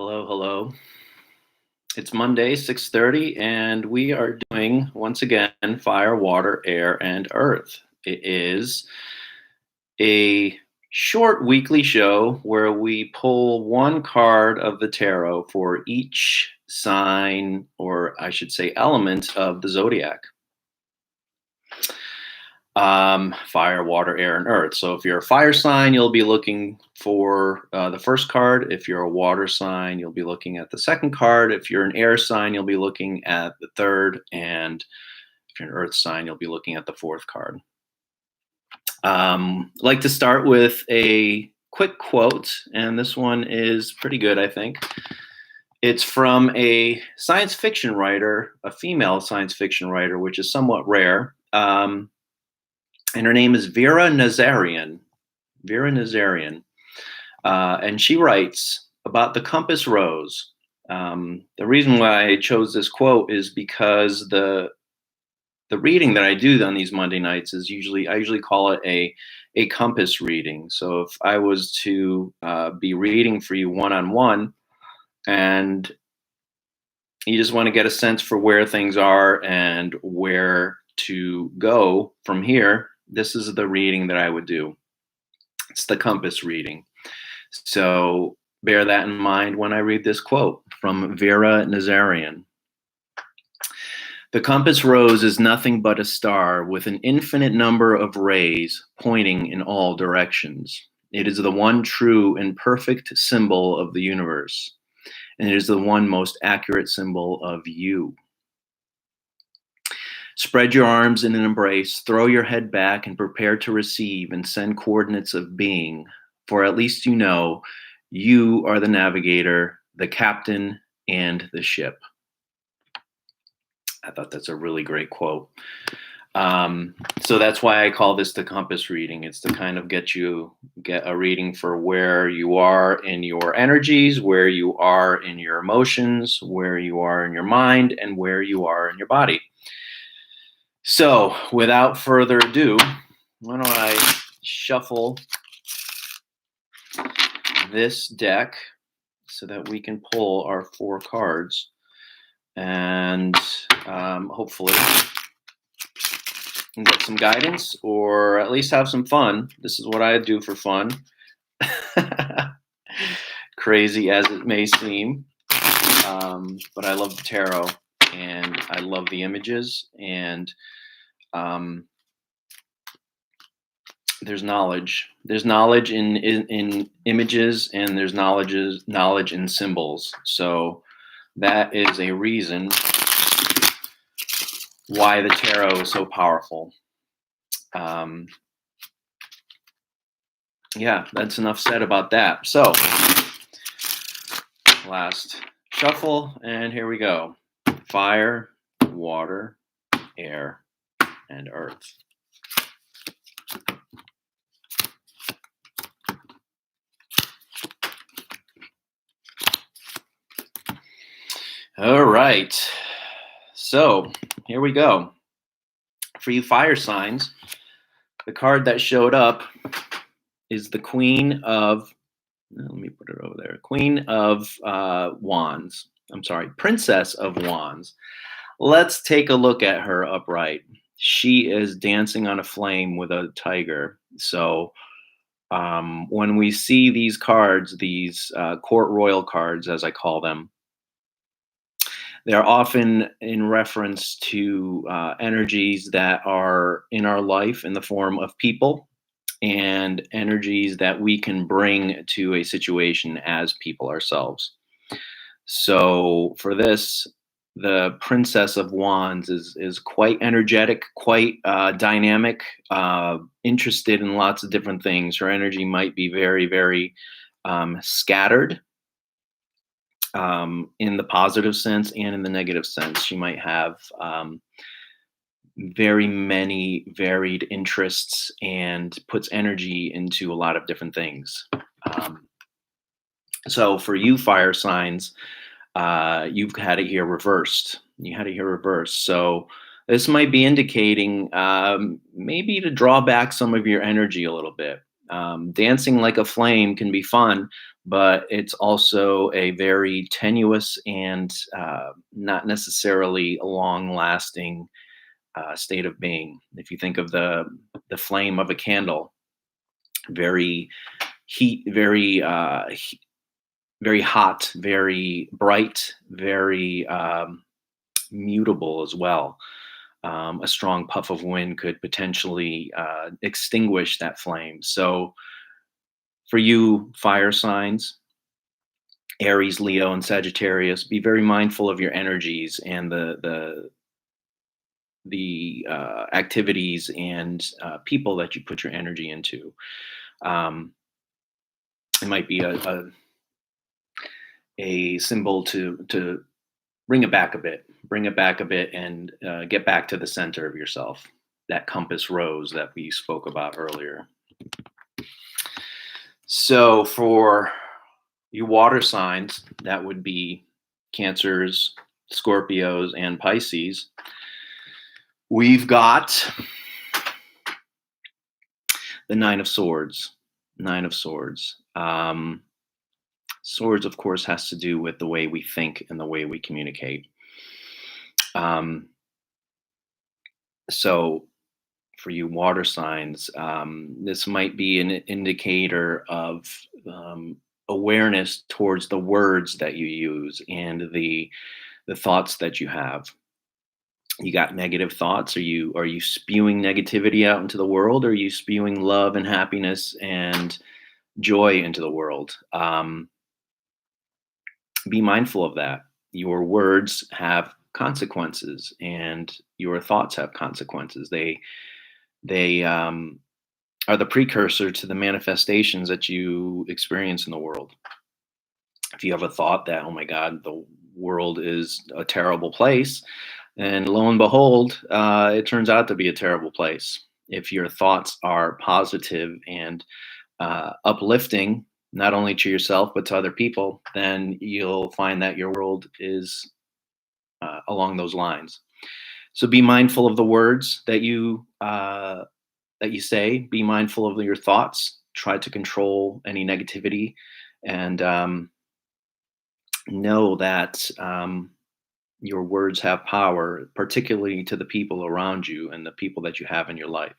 Hello, hello. It's Monday, 6:30, and we are doing once again fire, water, air, and earth. It is a short weekly show where we pull one card of the tarot for each sign, or I should say element of the zodiac. Fire, water, air, and earth. So if you're a fire sign, you'll be looking for the first card. If you're a water sign, you'll be looking at the second card. If you're an air sign, you'll be looking at the third. And if you're an earth sign, you'll be looking at the fourth card. I'd like to start with a quick quote, and this one is pretty good, I think. It's from a science fiction writer, a female science fiction writer, which is somewhat rare. And her name is Vera Nazarian. Vera Nazarian. And she writes about the compass rose. The reason why I chose this quote is because the reading that I do on these Monday nights is I usually call it a compass reading. So if I was to be reading for you one-on-one, and you just want to get a sense for where things are and where to go from here, this is the reading that I would do. It's the compass reading. So bear that in mind when I read this quote from Vera Nazarian. The compass rose is nothing but a star with an infinite number of rays pointing in all directions. It is the one true and perfect symbol of the universe, and it is the one most accurate symbol of you. Spread your arms in an embrace, throw your head back, and prepare to receive and send coordinates of being, for at least you know you are the navigator, the captain, and the ship. I thought that's a really great quote. So that's why I call this the compass reading. It's to kind of get a reading for where you are in your energies, where you are in your emotions, where you are in your mind, and where you are in your body. So, without further ado, why don't I shuffle this deck so that we can pull our 4 cards and hopefully get some guidance or at least have some fun. This is what I do for fun. Crazy as it may seem, but I love the tarot and I love the images, and there's knowledge. There's knowledge in images, and there's knowledge in symbols. So that is a reason why the tarot is so powerful. Yeah, that's enough said about that. So last shuffle, and here we go. Fire, water, air, and earth. All right, so here we go. For you fire signs, the card that showed up is the Queen of, let me put it over there, Queen of Wands. I'm sorry, Princess of Wands. Let's take a look at her upright. She is dancing on a flame with a tiger. So when we see these cards, these court royal cards, as I call them, they're often in reference to energies that are in our life in the form of people and energies that we can bring to a situation as people ourselves. So for this, the Princess of Wands is quite energetic, quite dynamic, interested in lots of different things. Her energy might be very, very scattered. In the positive sense and in the negative sense. She might have very many varied interests and puts energy into a lot of different things. So for you fire signs, you've had it here reversed. You had it here reversed. So this might be indicating maybe to draw back some of your energy a little bit. Dancing like a flame can be fun, but it's also a very tenuous and not necessarily a long-lasting state of being. If you think of the flame of a candle, very heat, very hot, very bright, very mutable as well. A strong puff of wind could potentially extinguish that flame. So, for you, fire signs, Aries, Leo, and Sagittarius, be very mindful of your energies and the activities and people that you put your energy into. Um, it might be a symbol to bring it back a bit, and get back to the center of yourself. That compass rose that we spoke about earlier. So for you water signs, that would be Cancers, Scorpios, and Pisces. We've got the Nine of Swords. Nine of Swords. Swords, of course, has to do with the way we think and the way we communicate. So for you water signs, this might be an indicator of awareness towards the words that you use and the thoughts that you have. You got negative thoughts? Are you spewing negativity out into the world? Or are you spewing love and happiness and joy into the world? Be mindful of that. Your words have consequences, and your thoughts have consequences. They are the precursor to the manifestations that you experience in the world. If you have a thought that, oh my God, the world is a terrible place, and lo and behold, it turns out to be a terrible place. If your thoughts are positive and uplifting, not only to yourself but to other people, then you'll find that your world is along those lines. So be mindful of the words that you say. Be mindful of your thoughts. Try to control any negativity, and know that your words have power, particularly to the people around you and the people that you have in your life,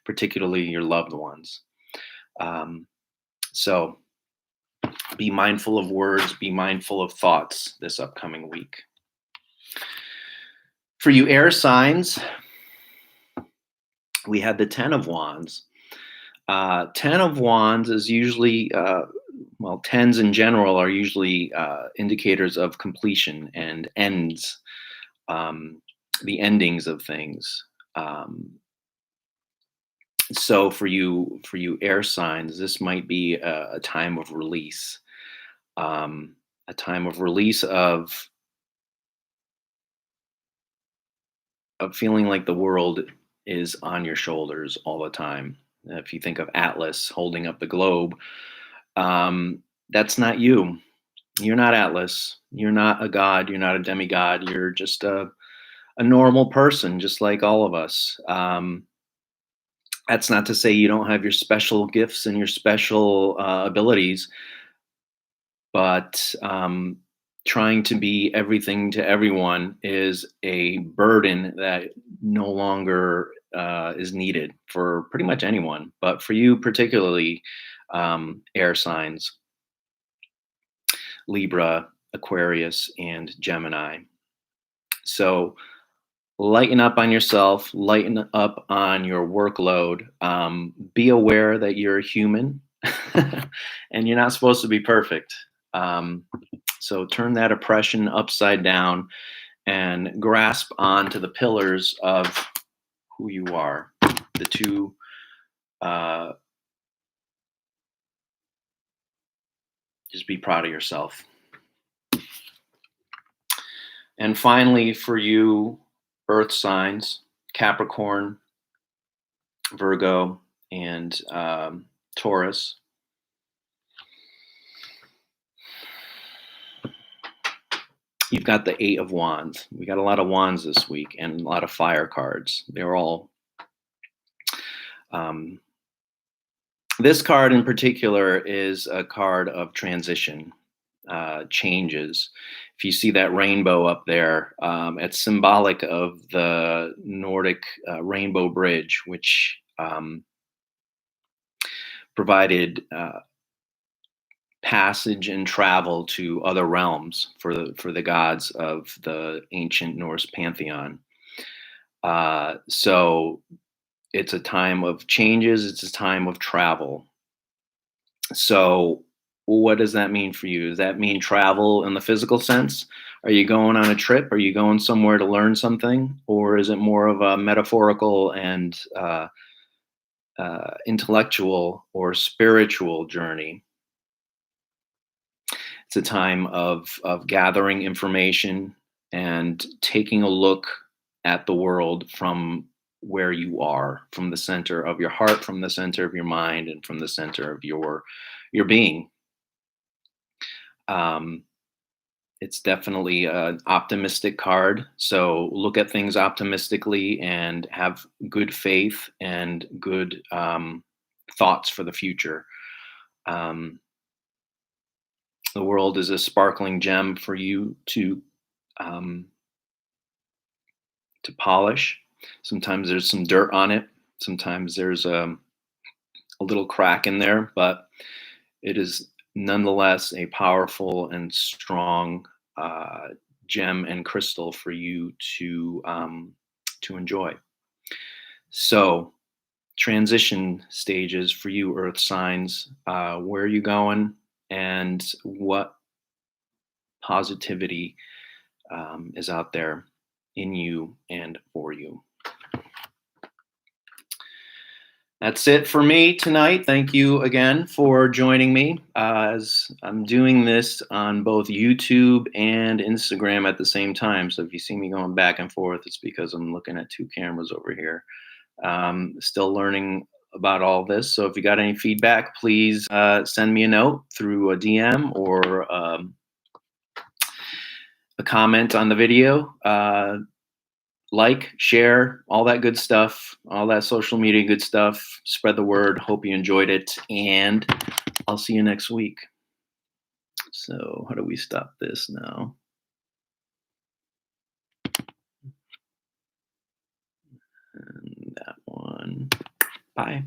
particularly your loved ones. So be mindful of words, be mindful of thoughts this upcoming week. For you air signs, we had the Ten of Wands. Ten of Wands is usually, well, tens in general are usually indicators of completion and ends, the endings of things. So for you air signs, this might be a time of release, a time of release of feeling like the world is on your shoulders all the time. If you think of Atlas holding up the globe, that's not you. You're not Atlas. You're not a god. You're not a demigod. You're just a normal person, just like all of us. That's not to say you don't have your special gifts and your special abilities, but trying to be everything to everyone is a burden that no longer is needed for pretty much anyone, but for you particularly, air signs, Libra, Aquarius, and Gemini. So lighten up on yourself, lighten up on your workload. Be aware that you're human and you're not supposed to be perfect. So turn that oppression upside down and grasp onto the pillars of who you are. The two, just be proud of yourself. And finally, for you, earth signs, Capricorn, Virgo, and Taurus. You've got the Eight of Wands. We got a lot of wands this week and a lot of fire cards. They're This card in particular is a card of transition, changes. If you see that rainbow up there, it's symbolic of the Nordic Rainbow Bridge, which provided passage and travel to other realms for the gods of the ancient Norse pantheon. So it's a time of changes. It's a time of travel. So what does that mean for you? Does that mean travel in the physical sense? Are you going on a trip? Are you going somewhere to learn something? Or is it more of a metaphorical and intellectual or spiritual journey? It's a time of gathering information and taking a look at the world from where you are, from the center of your heart, from the center of your mind, and from the center of your being. Um, it's definitely an optimistic card. So look at things optimistically and have good faith and good thoughts for the future. Um, the world is a sparkling gem for you um, to polish. Sometimes there's some dirt on it. Sometimes there's a little crack in there, but it is nonetheless a powerful and strong uh, gem and crystal for you to enjoy. So, transition stages for you, Earth signs. Where are you going, and what positivity is out there in you and for you? That's it for me tonight. Thank you again for joining me. As I'm doing this on both YouTube and Instagram at the same time. So if you see me going back and forth, it's because I'm looking at two cameras over here. Still learning about all this. So if you got any feedback, please send me a note through a DM or a comment on the video. Like, share, all that good stuff, all that social media good stuff. Spread the word. Hope you enjoyed it. And I'll see you next week. So, how do we stop this now? And that one. Bye.